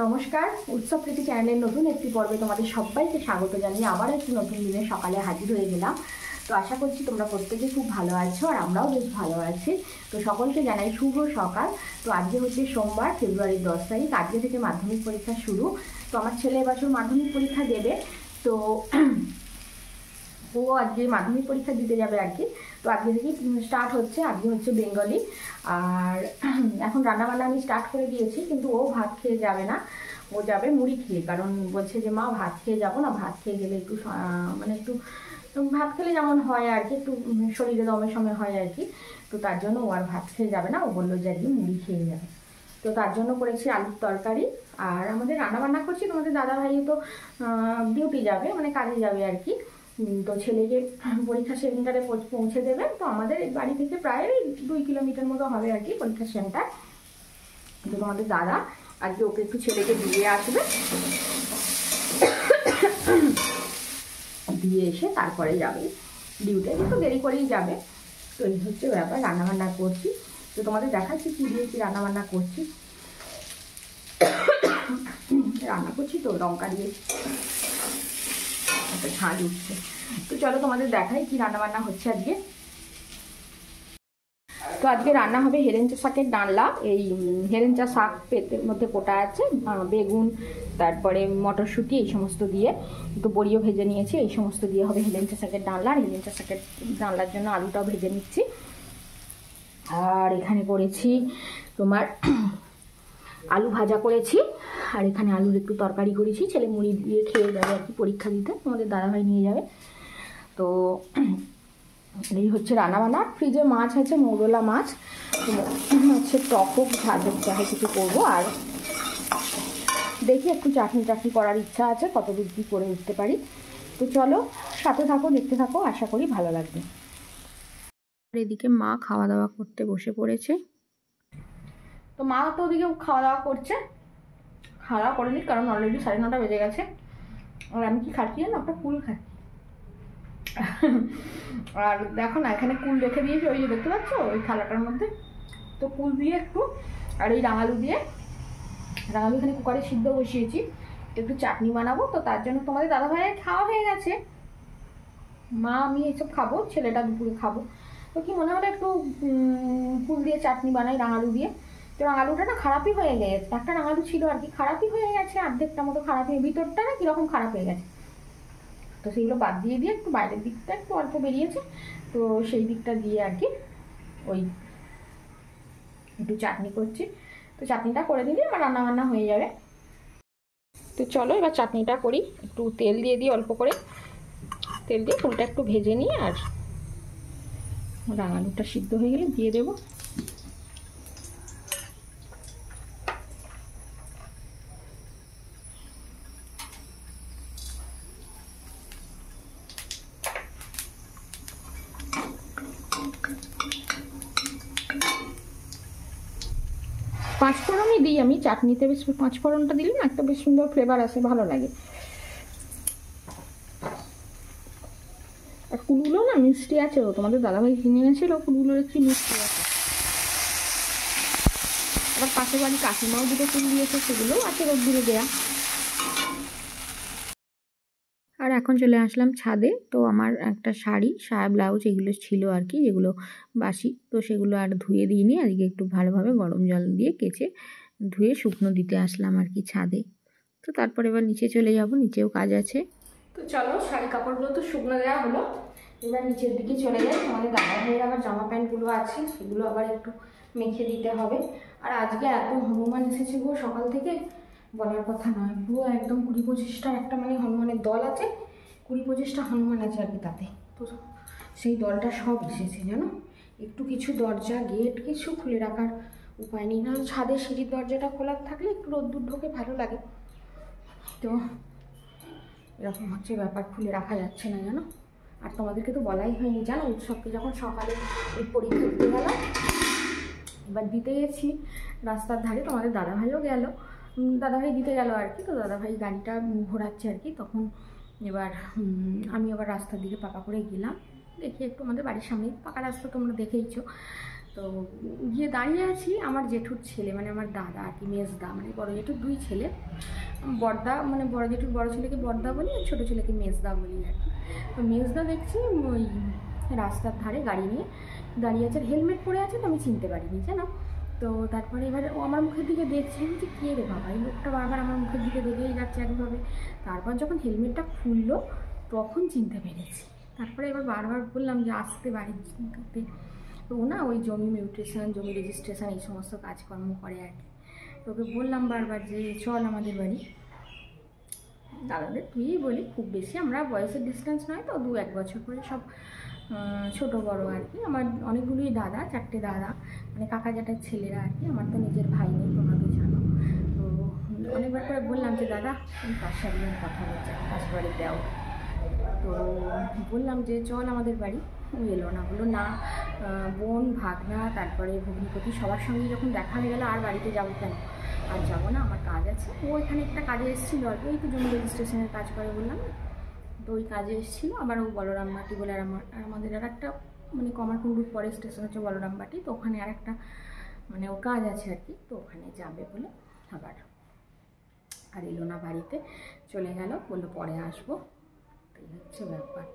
নমস্কার, উৎসব প্রীতি চ্যানেলের নতুন একটি পর্বে তোমাদের সবাইকে স্বাগত জানিয়ে আবার একটি নতুন দিনের সকালে হাজির হয়ে গেলাম। তো আশা করছি তোমরা প্রত্যেকে খুব ভালো আছো আর আমরাও বেশ ভালো আছি। তো সকলকে জানাই শুভ সকাল। তো আজকে হচ্ছে সোমবার, ফেব্রুয়ারির 10 তারিখ। আজকে থেকে মাধ্যমিক পরীক্ষা শুরু। তো আমার ছেলে এবছর মাধ্যমিক পরীক্ষা দেবে, তো ও আজকে মাধ্যমিক পরীক্ষা দিতে যাবে আর কি। তো আজকে থেকেই স্টার্ট হচ্ছে। আজকে হচ্ছে বেঙ্গলি। আর এখন রান্নাবান্না আমি স্টার্ট করে দিয়েছি, কিন্তু ও ভাত খেয়ে যাবে না, ও যাবে মুড়ি খেয়ে। কারণ বলছে যে মা ভাত খেয়ে যাবো না, ভাত খেয়ে গেলে একটু একটু ভাত খেলে যেমন হয় আর কি, একটু শরীরে দমে সময় হয় আর কি। তো তার জন্য ও আর ভাত খেয়ে যাবে না, ও বললো যে আজকে মুড়ি খেয়ে যাবে। তো তার জন্য করেছি আলুর তরকারি। আর আমাদের রান্নাবান্না করছি, তোমাদের দাদাভাইও তো ডিউটি যাবে, মানে কাজে যাবে আর কি। তো ছেলেকে পরীক্ষা সেন্টারে পৌঁছে দেবে। তো আমাদের বাড়ি থেকে প্রায় 2 কিলোমিটার মতো হবে আর কি পরীক্ষা সেন্টার। তো তোমাদের দাদা আজকে ওকে একটু ছেলেকে দিয়ে আসবে, দিয়ে এসে তারপরে যাবে ডিউটি। একটু দেরি করেই যাবে। তো এই হচ্ছে ব্যাপার। রান্নাবান্না করছি, তো তোমাদের দেখাচ্ছি কী দিয়ে কী রান্নাবান্না করছি। রান্না করছি তো লঙ্কা দিয়ে একটা ঝাঁজ উঠছে। তো চলো তোমাদের দেখাই কি রান্নাবান্না হচ্ছে আজকে। তো আজকে রান্না হবে হেলেঞ্চা শাকের ডালনা। এই হেলেঞ্চা শাক পেটের মধ্যে কোটা আছে, বেগুন, তারপরে মটরশুঁটি, এই সমস্ত দিয়ে, একটু বড়িও ভেজে নিয়েছি, এই সমস্ত দিয়ে হবে হেলেঞ্চা শাকের ডালনা। আর হেলেঞ্চা শাকের ডালনার জন্য আলুটাও ভেজে নিচ্ছি। আর এখানে করেছি তোমার আলু ভাজা করেছি, আর এখানে আলুর একটু তরকারি করেছি। ছেলে মুড়ি দিয়ে খেয়ে যাবে আর কি পরীক্ষা দিতে, আমাদের দাদাভাই নিয়ে যাবে। তো এই হচ্ছে রান্নাবান্না। ফ্রিজে মাছ আছে, মৌরলা মাছ, হচ্ছে টক হোক ঝাল হোক যাকে কিছু করবো। আর দেখি একটু চাটনি করার ইচ্ছা আছে, কত দূর কী করে উঠতে পারি। তো চলো সাথে থাকো, দেখতে থাকো, আশা করি ভালো লাগবে। আর এদিকে মা খাওয়া দাওয়া করতে বসে পড়েছে। তো মা তো ওদিকে খাওয়া দাওয়া করছে, খাওয়া দাওয়া করেনি কারণ অলরেডি 9:30 বেজে গেছে। আর আমি কি খাচ্ছি না, একটা কুল খাচ্ছি। আর দেখো না, এখানে কুল রেখে দিয়েছি, ওই যে দেখতে পাচ্ছ ওই থালাটার মধ্যে। তো কুল দিয়ে একটু, আর ওই রাঙালু দিয়ে, রাঙালু এখানে কুকারে সিদ্ধ বসিয়েছি, একটু চাটনি বানাবো। তো তার জন্য তোমাদের দাদাভাইয়ের খাওয়া হয়ে গেছে, মা আমি এইসব খাবো, ছেলেটা দুপুরে খাবো। তো কি মনে হলো একটু কুল দিয়ে চাটনি বানাই রাঙালু দিয়ে। তো রাঙালুটা না খারাপই হয়ে গেছে, একটা রাঙালু ছিল আর কি, খারাপই হয়ে গেছে, অর্ধেকটা মতো খারাপ হয়ে, ভিতরটা না কীরকম খারাপ হয়ে গেছে। তো সেইগুলো বাদ দিয়ে একটু বাইরের দিকটা একটু অল্প বেরিয়েছে, তো সেই দিকটা দিয়ে আর কি ওই একটু চাটনি করছি। তো চাটনিটা করে দিলে আমার রান্নাবান্না হয়ে যাবে। তো চলো এবার চাটনিটা করি। একটু তেল দিয়ে দিই, অল্প করে তেল দিয়ে ফুলটা একটু ভেজে নিই, আর রাঙালুটা সিদ্ধ হয়ে গেলে দিয়ে দেবো। পাঁচফোড়নই দিই আমি চাটনিতে, বেশ পাঁচফোড়নটা দিলে না একটা বেশ সুন্দর ফ্লেভার আসে, ভালো লাগে। আর কুলগুলো না মিষ্টি আছে, তোমাদের দাদাভাই কিনে এনেছিল, কুলগুলোর একটু মিষ্টি আছে। আবার পাশের বাড়ি কাকিমাও দুটো কুল দিয়েছে, সেগুলোও আছে রোদ্দুরে দেয়া। আর এখন চলে আসলাম ছাদে। তো আমার একটা শাড়ি, সায়া, ব্লাউজ এগুলো ছিল আর কি, যেগুলো বাসি, তো সেগুলো আর ধুয়ে দিইনি। আজকে একটু ভালোভাবে গরম জল দিয়ে কেচে ধুয়ে শুকনো দিতে আসলাম আর কি ছাদে। তো তারপর এবার নিচে চলে যাব, নিচেও কাজ আছে। তো চলো শাড়ি কাপড়গুলো তো শুকনো দেওয়া হলো, এবার নিচের দিকে চলে যাই। আমাদের দাদাভাইয়ের আবার জামা প্যান্টগুলো আছে, সেগুলো আবার একটু মেখে দিতে হবে। আর আজকে এত হনুমান এসেছে গো সকাল থেকে, বলার কথা নয়। পুরো একদম 20-25টা একটা মানে হনুমানের দল আছে, 20-25টা হনুমান আছে আর কি তাতে। তো সেই দলটা সব এসেছে জানো। একটু কিছু দরজা গেট কিছু খুলে রাখার উপায় নেই, না ছাদের সিঁড়ির দরজাটা খোলা থাকলে একটু রোদ্দুর ঢোকে, ভালো লাগে। তো এরকম হচ্ছে ব্যাপার, খুলে রাখা যাচ্ছে না জানো। আর তোমাদেরকে তো বলাই হয়নি জানো, উৎসবকে যখন সকালে এই পরীক্ষা দিতে গেলাম, এবার দিতে গেছি রাস্তার ধারে, তোমাদের দাদাভাইও গেল, দাদাভাই দিতে গেল আর কি। তো দাদাভাই গাড়িটা ঘোরাচ্ছে আর কি, তখন এবার আমি আবার রাস্তার দিকে পাকা করে গেলাম। দেখি একটু, আমাদের বাড়ির সামনেই পাকা রাস্তা, তোমরা দেখেইছো। তো গিয়ে দাঁড়িয়ে আছি, আমার জেঠুর ছেলে মানে আমার দাদা আর কি, মেজদা, মানে বড় জেঠুর 2 ছেলে, বড়দা মানে বড় জেঠুর বড় ছেলেকে বড়দা বলি আর ছোটো ছেলেকে মেজদা বলি আর কি। তো মেজদা দেখছি ওই রাস্তার ধারে গাড়ি নিয়ে দাঁড়িয়ে আছে, হেলমেট পরে আছে, তো আমি চিনতে পারিনি জানো। তো তারপরে এবার ও আমার মুখের দিকে দেখছে, আমি যে কে রে বাবা, এই লোকটা বারবার আমার মুখের দিকে দেখেই যাচ্ছে একভাবে। তারপর যখন হেলমেটটা খুললো তখন চিনতে পেরেছি। তারপরে এবার বারবার বললাম যে আসতে বাড়িতে। তো না ওই জমি মিউটেশন, জমি রেজিস্ট্রেশন এই সমস্ত কাজকর্ম করে আর কি। তোকে বললাম বারবার যে চল আমাদের বাড়ি। দাদাদের তুই বলি, খুব বেশি আমরা বয়সের ডিস্টেন্স নয় তো, 2-1 বছর করে সব ছোটো বড়ো আর কি। আমার অনেকগুলোই দাদা, 4টে দাদা, মানে কাকা জ্যাঠার ছেলেরা আর কি। আমার তো নিজের ভাই নেই, তোমরা তো জানো। তো অনেকবার করে বললাম যে দাদা আমি পাশের সাথে কথা বলছি, পাশের বাড়ি দেও। তো বললাম যে চল আমাদের বাড়ি, ও এলো না, বললো না বোন ভাগনা তারপরে ভগ্নিপতি সবার সঙ্গে যখন দেখা হয়ে গেলো আর বাড়িতে যাবো কেন, আর যাবো না, আমার কাজ আছে। ও এখানে একটা কাজে এসেছিলো আর কি, ওই তো জমি রেজিস্ট্রেশনের কাজ করে বললাম, তো ওই কাজে এসেছিলো। আবার ও বলরামবাটি বলে আর আমাদের আর একটা মানে কমারকুণ্ডুর পরে স্টেশন হচ্ছে বলরামবাটি, তো ওখানে আর একটা মানে ও কাজ আছে আর কি, তো ওখানে যাবে বলে আবার আর এলো না বাড়িতে, চলে গেল, বললো পরে আসবো। এই হচ্ছে ব্যাপার।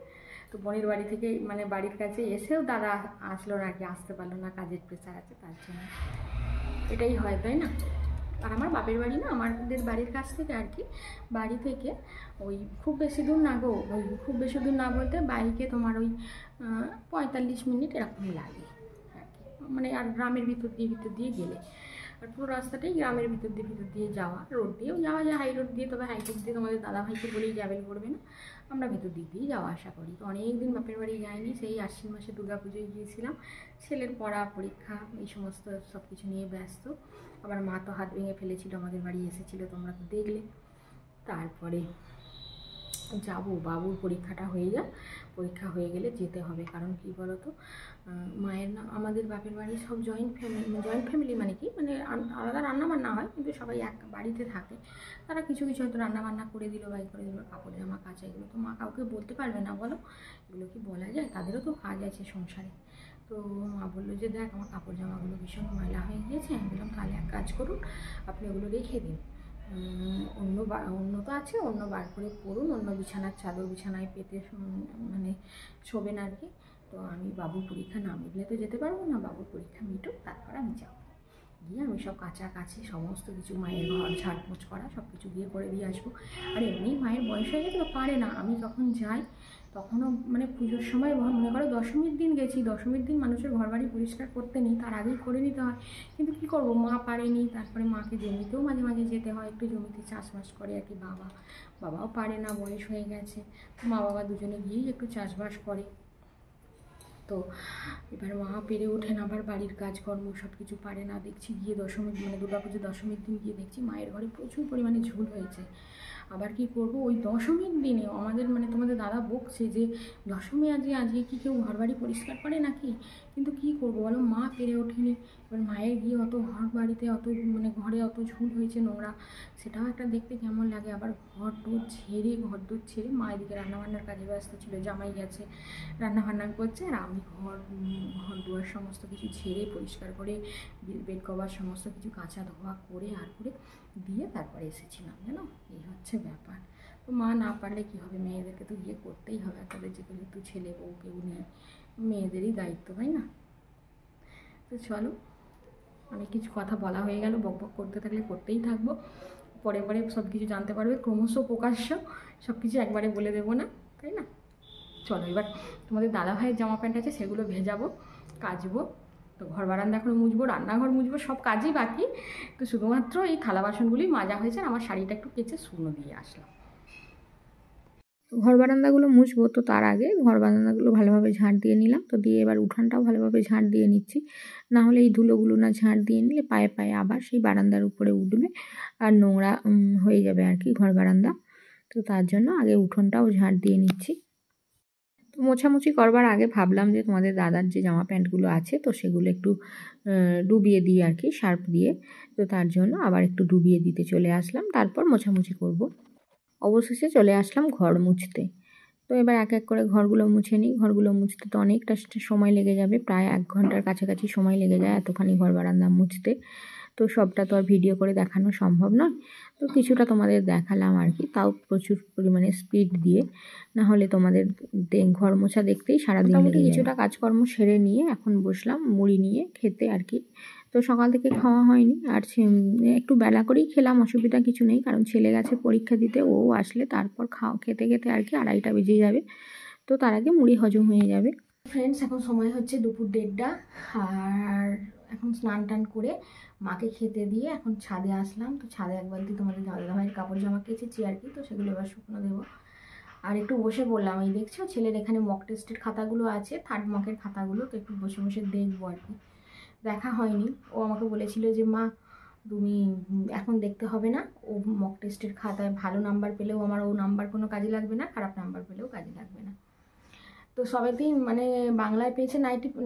তো বোনের বাড়ি থেকে মানে বাড়ির কাছে এসেও দাদা আসলো না আর কি, আসতে পারলো না, কাজের প্রেশার আছে তার জন্য। এটাই হয় তাই না। আর আমার বাপের বাড়ি না, আমাদের বাড়ির কাছ থেকে আর কি, বাড়ি থেকে ওই খুব বেশি দূর না গো, ওই খুব বেশি দূর না বলতে বাইকে তোমার ওই 45 মিনিট এরকম লাগে আর কি, মানে আর গ্রামের ভিতর দিয়ে গেলে, আর পুরো রাস্তাটাই গ্রামের ভিতর দিয়ে যাওয়া, রোড দিয়েও যাওয়া যায়, হাই রোড দিয়ে, তবে হাই রোড দিয়ে তোমাদের দাদাভাইকে বলেই যাবেন করবে না, আমরা ভেতর দিক দিয়েই যাওয়া আসা করি। তো অনেক দিন বাপের বাড়ি যাইনি, সেই আশ্বিন মাসে দুর্গাপুজোয় গিয়েছিলাম, ছেলের পড়া পরীক্ষা এই সমস্ত সব কিছু নিয়ে ব্যস্ত। আবার মা তো হাত ভেঙে ফেলেছিল, আমাদের বাড়ি এসেছিলো, তোমরা তো দেখলে। তারপরে যাবো, বাবুর পরীক্ষাটা হয়ে যাক, পরীক্ষা হয়ে গেলে যেতে হবে। কারণ কি বলো তো, মায়ের না, আমাদের বাপের বাড়ি সব জয়েন্ট ফ্যামিলি মানে কি, মানে আলাদা রান্নাবান্না হয় কিন্তু সবাই এক বাড়িতে থাকে। তারা কিছু কিছু হয়তো রান্নাবান্না করে দিল, বাই করে দিল, কাপড় জামা কাচা, এগুলো তো মা কাউকে বলতে পারবে না, বলো এগুলো কি বলা যায়, তাদেরও তো কাজ আছে সংসারে। তো মা বললো যে দেখ আমার কাপড় জামাগুলো ভীষণ ময়লা হয়ে গিয়েছে। আমি বললাম তাহলে এক কাজ করুন, আপনি ওগুলো রেখে দিন, অন্য তো আছে, অন্য বার করে পড়ুন, অন্য বিছানার চাদর বিছানায় পেতে মানে শোবেন আর কি। তো আমি বাবুর পরীক্ষা না মিটলে তো যেতে পারবো না, বাবুর পরীক্ষা মিটুক তারপর আমি যাবো। গিয়ে আমি সব কাছাকাছি সমস্ত কিছু, মায়ের ঘর ঝাড়পোছ করা সব কিছু গিয়ে করে দিয়ে আসবো। আর এমনি মায়ের বয়স হয়ে গেছে তো পারে না, আমি যখন যাই তখনও মানে পুজোর সময় মনে করো দশমীর দিন গেছি, দশমীর দিন মানুষের ঘর বাড়ি পরিষ্কার করতে নেই, তার আগেই করে নিতে হয়। কিন্তু কী করবো, মা পারেনি, তারপরে মাকে জমিতেও মাঝে মাঝে যেতে হয়, একটু জমিতে চাষবাস করে আর কি। বাবাও পারে না, বয়স হয়ে গেছে, মা বাবা দুজনে গিয়েই একটু চাষবাস করে। তো এবার মা পেরে ওঠেন, আবার বাড়ির কাজকর্ম সব কিছু পারে না। দেখছি গিয়ে দশমীর মানে দুর্গাপুজো দশমীর দিন গিয়ে দেখছি মায়ের ঘরে প্রচুর পরিমাণে ঝুল হয়েছে। আবার কি করব, ওই দশমীর দিনে আমাদের মানে তোমাদের দাদা বকছে যে দশমী আজকে কি কেউ ঘর বাড়ি পরিষ্কার করে নাকি, কিন্তু কি করব বলো, মা পেরে ওঠেনি। এবার মায়ের গিয়ে অত ঘর বাড়িতে অত মানে ঘরে অত ঝুল হয়েছে নোংরা, সেটাও একটা দেখতে কেমন লাগে। আবার ঘর দূর ছেড়ে মা এদিকে রান্নাবান্নার কাজে ব্যস্ত ছিল, জামাই গেছে রান্নাবান্না করছে, আর আমি ঘর দুয়ার সমস্ত কিছু ঝেড়ে পরিষ্কার করে বেড কভার সমস্ত কিছু কাঁচা ধোয়া করে আর করে দিয়ে তারপরে এসেছিলাম জানো। এই হচ্ছে ব্যাপার। তো মা না পারলে কী হবে, মেয়েদেরকে তো গিয়ে করতেই হবে, তাদের যেহেতু ছেলে বউ কেউ নেই, মেয়েদেরই দায়িত্ব তাই না। তো চলো, অনেক কিছু কথা বলা হয়ে গেল, বকবক করতে থাকলে করতেই থাকবো, পরে সব কিছু জানতে পারবে, ক্রমশ প্রকাশ্য সব কিছু একবারে বলে দেবো না, তাই না। চলো এবার তোমাদের দাদাভাইয়ের জামা প্যান্ট আছে সেগুলো ভেজাবো, কাচবো। তো ঘর বারান্দা এখন মুছবো, রান্নাঘর মুছবো, সব কাজই বাকি। তো শুধুমাত্র এই থালা বাসনগুলি মাজা হয়েছে, আমার শাড়িটা একটু কেচে শুকনো দিয়ে আসলাম। ঘর বারান্দাগুলো মুছবো, তো তার আগে ঘর বারান্দাগুলো ভালোভাবে ঝাঁট দিয়ে নিলাম। তো দিয়ে এবার উঠানটাও ভালোভাবে ঝাঁট দিয়ে নিচ্ছি, না হলে এই ধুলোগুলো না ঝাঁট দিয়ে নিলে পায়ে পায়ে আবার সেই বারান্দার উপরে উঠবে আর নোংরা হয়ে যাবে আর কি ঘর বারান্দা। তো তার জন্য আগে উঠোনটাও ঝাঁট দিয়ে নিচ্ছি। তো মোছামুছি করবার আগে ভাবলাম যে তোমাদের দাদার যে জামা প্যান্টগুলো আছে তো সেগুলো একটু ডুবিয়ে দিই আর কি, সার্ফ দিয়ে। তো তার জন্য আবার একটু ডুবিয়ে দিতে চলে আসলাম, তারপর মোছামুছি করব। অবশেষে চলে আসলাম ঘর মুছতে। তো এবার এক এক করে ঘরগুলো মুছে নিই। ঘরগুলো মুছতে তো অনেকটা সময় লেগে যাবে, প্রায় 1 ঘন্টার কাছাকাছি সময় লেগে যায় এতখানি ঘর বারান্দা মুছতে। তো সবটা তো আর ভিডিও করে দেখানো সম্ভব নয়, তো কিছুটা তোমাদের দেখালাম আর কি, তাও প্রচুর পরিমাণে স্পিড দিয়ে, না হলে তোমাদের ঘর মোছা দেখতেই সারাদিন লেগে যাবে। কিছুটা কাজকর্ম সেরে নিয়ে এখন বসলাম মুড়ি নিয়ে খেতে আর কি। তো সকাল থেকে খাওয়া হয়নি, আর একটু বেলা করেই খেলাম, অসুবিধা কিছু নেই, কারণ ছেলে গেছে পরীক্ষা দিতে, ও আসলে তারপর খেতে খেতে আর কি 2:30টা বেজে যাবে, তো তার আগে মুড়ি হজম হয়ে যাবে। ফ্রেন্ডস, এখন সময় হচ্ছে দুপুর 1:30, আর এখন স্নান টান করে মাকে খেতে দিয়ে এখন ছাদে আসলাম। তো ছাদে এক বালতি তোমাদের দাদাভাইয়ের কাপড় জামা কেচেছি আর কি, তো সেগুলো এবার শুকনো দেবো। আর একটু বসে পড়লাম, এই দেখছো ছেলের এখানে মক টেস্টের খাতাগুলো আছে, 3rd মকের খাতাগুলো, তো একটু বসে বসে দেখবো আর কি। দেখা হয়নি, ও আমাকে বলেছিল যে মা তুমি এখন দেখতে হবে না, ও মক টেস্টের খাতায় ভালো নাম্বার পেলেও আমার ও নাম্বার কোনো কাজে লাগবে না, খারাপ নাম্বার পেলেও কাজে লাগবে না। তো সবেতেই মানে বাংলায় পেয়েছে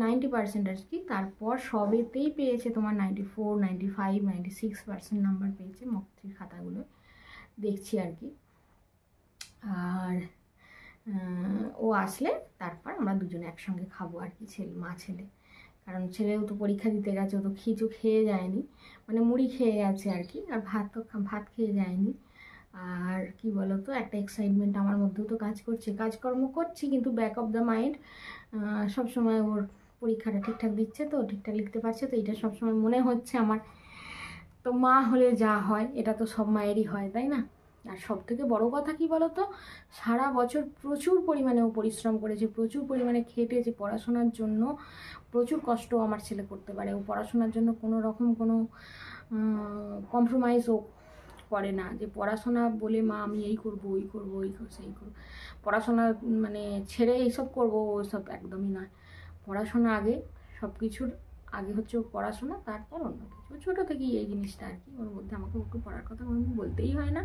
90% আর কি, তারপর সবেতেই পেয়েছে তোমার 94, 95, 96% নাম্বার পেয়েছে মক 3 খাতাগুলো, দেখছি আর কি। আর ও আসলে তারপর আমরা দুজনে একসঙ্গে খাবো আর কি, মা ছেলে, কারণ ছেলেও তো পরীক্ষা দিতে গেছে, ও তো কিছু খেয়ে যায়নি, মানে মুড়ি খেয়ে গেছে আর কি, আর ভাত খেয়ে যায়নি। আর কি বলতো, একটা এক্সাইটমেন্ট আমার মধ্যেও তো কাজ করছে, কাজকর্ম করছি, কিন্তু ব্যাক অফ দ্য মাইন্ড সবসময় ওর পরীক্ষাটা ঠিকঠাক দিচ্ছে তো, ঠিকঠাক লিখতে পারছে তো, এটা সবসময় মনে হচ্ছে আমার। তো মা হলে যা হয় এটা তো সব মায়েরই হয়, তাই না? আর সব থেকে বড় কথা কি বলতো, সারা বছর প্রচুর পরিমাণে ও পরিশ্রম করেছে, প্রচুর পরিমাণে খেটেছে পড়াশোনার জন্য, প্রচুর কষ্ট আমার ছেলে করতে পারে, ও পড়াশোনার জন্য কোনো রকম কোনো কম্প্রোমাইজও করে না, যে পড়াশোনা বলে মা আমি এই করবো ওই করবো সেই করবো, পড়াশোনা মানে ছেড়ে এইসব করবো ওইসব একদমই নয়। পড়াশোনা আগে, সব কিছুর আগে হচ্ছে পড়াশোনা, তারপর অন্য কিছু। ছোটো থেকেই এই জিনিসটা আর কি ওর মধ্যে, আমাকে ওকে পড়ার কথা কোনোদিন বলতেই হয় না,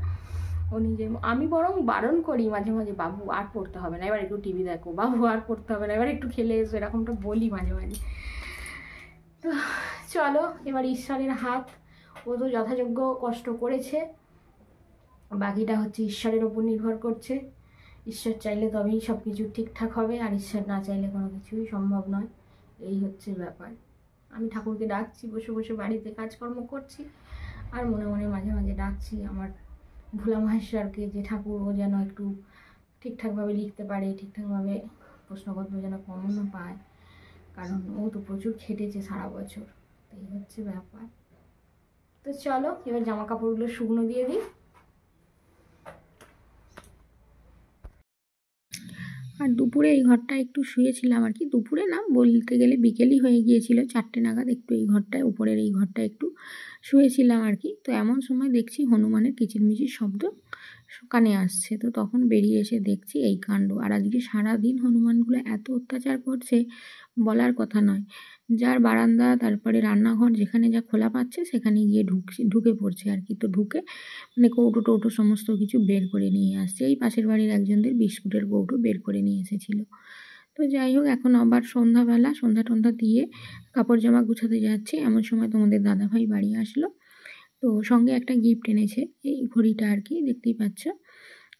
ও নিজে, আমি বরং বারণ করি মাঝে মাঝে, বাবু আর পড়তে হবে না, এবার একটু টিভি দেখো, বাবু আর পড়তে হবে না, এবার একটু খেলে এসো, এরকমটা বলি মাঝে মাঝে। তো চলো, এবার ঈশ্বরের হাত, ও তো যথাযোগ্য কষ্ট করেছে, বাকিটা হচ্ছে ঈশ্বরের ওপর নির্ভর করছে। ঈশ্বর চাইলে তবেই সব কিছু ঠিকঠাক হবে, আর ঈশ্বর না চাইলে কোনো কিছুই সম্ভব নয়, এই হচ্ছে ব্যাপার। আমি ঠাকুরকে ডাকছি, বসে বসে বাড়িতে কাজকর্ম করছি, আর মনে মনে মাঝে মাঝে ডাকছি আমার ভোলা মহেশ্বরকে, যে ঠাকুর ও যেন একটু ঠিকঠাকভাবে লিখতে পারে, ঠিকঠাকভাবে প্রশ্নপত্র যেন কমনও পায়, কারণ ও তো প্রচুর খেটেছে সারা বছর, এই হচ্ছে ব্যাপার। তো চলো, এবার জামা কাপড়গুলো শুকনো দিয়ে দিই। আর দুপুরে এই ঘরটা একটু শুয়েছিলাম আর কি, দুপুরে না বলতে গেলে বিকেলই হয়ে গিয়েছিল, 4টে নাগাদ একটু এই ঘরটায়, উপরের এই ঘরটা একটু শুয়েছিলাম আর কি। তো এমন সময় দেখছি হনুমানের কিচিরমিচির শব্দ কানে আসছে, তো তখন বেরিয়ে এসে দেখছি এই কাণ্ড। আর আজকে সারাদিন হনুমানগুলো এত অত্যাচার করছে বলার কথা নয়, যার বারান্দা তারপরে রান্নাঘর যেখানে যা খোলা পাচ্ছে সেখানে গিয়ে ঢুকে পড়ছে আর কি। তো ঢুকে মানে কৌটো টৌটো সমস্ত কিছু বের করে নিয়ে আসছে, এই পাশের বাড়ির একজনদের বিস্কুটের কৌটো বের করে নিয়ে এসেছিলো। তো যাই হোক, এখন আবার সন্ধ্যা টন্ধা দিয়ে কাপড় জামা গুছাতে যাচ্ছি, এমন সময় তোমাদের দাদাভাই বাড়ি আসলো। তো সঙ্গে একটা গিফট এনেছে, এই ঘড়িটা আর কি, দেখতেই পাচ্ছ।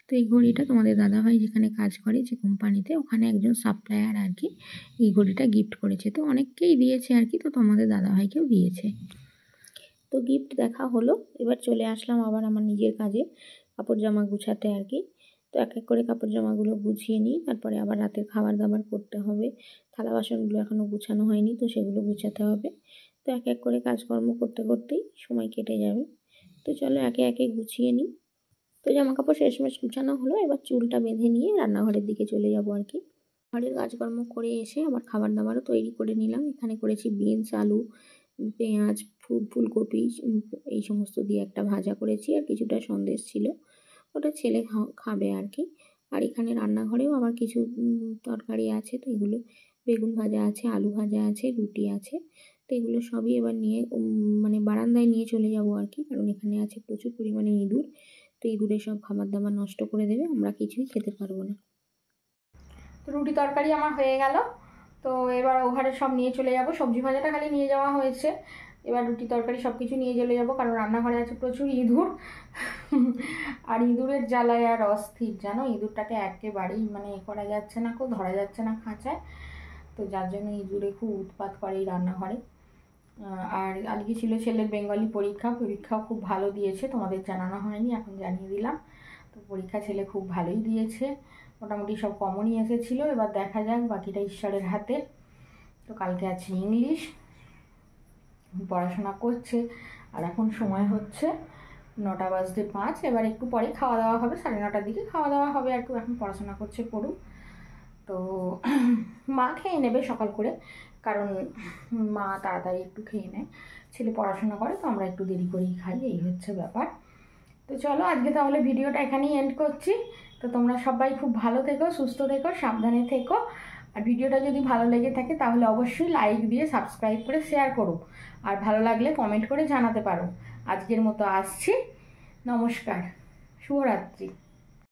তো এই ঘড়িটা তোমাদের দাদাভাই যেখানে কাজ করে, যে কোম্পানিতে, ওখানে একজন সাপ্লায়ার আর কি এই ঘড়িটা গিফট করেছে। তো অনেককেই দিয়েছে আর কি, তো তোমাদের দাদাভাইকেও দিয়েছে। তো গিফট দেখা হলো, এবার চলে আসলাম আবার আমার নিজের কাজে, কাপড় জামা গুছাতে আর কি। তো এক এক করে কাপড় জামাগুলো গুছিয়ে নিই, তারপরে আবার রাতের খাবার দাবার করতে হবে, থালা বাসনগুলো এখনও গুছানো হয়নি, তো সেগুলো গুছাতে হবে। তো এক এক করে কাজকর্ম করতে করতেই সময় কেটে যাবে। তো চলো একে একে গুছিয়ে নিই। তো জামা কাপড় শেষমেশ গুছানো হলো, এবার চুলটা বেঁধে নিয়ে রান্নাঘরের দিকে চলে যাবো আর কি। ঘরের কাজকর্ম করে এসে আবার খাবার দাবারও তৈরি করে নিলাম। এখানে করেছি বিনস, আলু, পেঁয়াজ, ফুলকপি, এই সমস্ত দিয়ে একটা ভাজা করেছি, আর কিছুটা সন্দেশ ছিল, ওটা ছেলে খাবে আর কি। আর এখানে রান্নাঘরেও আবার কিছু তরকারি আছে, তো এগুলো বেগুন ভাজা আছে, আলু ভাজা আছে, রুটি আছে। তো এগুলো সবই এবার নিয়ে মানে বারান্দায় নিয়ে চলে যাব আর কি, কারণ এখানে আছে প্রচুর পরিমাণে ইঁদুর। তো ইঁদুরে সব খাবার দাবার নষ্ট করে দেবে, আমরা কিছুই খেতে পারবো না। তো রুটি তরকারি আমার হয়ে গেল, তো এবার ওভারে সব নিয়ে চলে যাব। সবজি ভাজাটা খালি নিয়ে যাওয়া হয়েছে, এবার রুটি তরকারি সব কিছু নিয়ে চলে যাবো, কারণ রান্নাঘরে আছে প্রচুর ইঁদুর। আর ইঁদুরের জ্বালায় আর অস্থির, জানো, ইঁদুরটাকে একেবারেই মানে করা যাচ্ছে না, কেউ ধরা যাচ্ছে না খাঁচায়, তো যার জন্য ইঁদুরে খুব উৎপাত করে এই রান্নাঘরে। আর আজকে ছিল ছেলের বেঙ্গলি পরীক্ষাও খুব ভালো দিয়েছে, তোমাদের জানানো হয়নি, এখন জানিয়ে দিলাম। তো পরীক্ষা ছেলে খুব ভালোই দিয়েছে, মোটামুটি সব কমনই এসেছিলো। এবার দেখা যাক, বাকিটা ঈশ্বরের হাতে। তো কালকে আছে ইংলিশ, পড়াশোনা করছে। আর এখন সময় হচ্ছে 9:05। এবার একটু পরে খাওয়া দাওয়া হবে, 9:30টার দিকে খাওয়া দাওয়া হবে আর কি। এখন পড়াশোনা করছে, পড়ুক। তো মা খেয়ে নেবে সকাল করে, কারণ মা তাড়াতাড়ি একটু খেয়ে নেয়, ছেলে পড়াশোনা করে, তো আমরা একটু দেরি করেই খাই, এই হচ্ছে ব্যাপার। তো চলো আজকে তাহলে ভিডিওটা এখানেই এন্ড করছি। তো তোমরা সবাই খুব ভালো থেকো, সুস্থ থেকো, সাবধানে থেকো। আর ভিডিওটা যদি ভালো লেগে থাকে তাহলে অবশ্যই লাইক দিয়ে সাবস্ক্রাইব করে শেয়ার করো, আর ভালো লাগলে কমেন্ট করে জানাতে পারো। আজকের মতো আসছি, নমস্কার, শুভরাত্রি।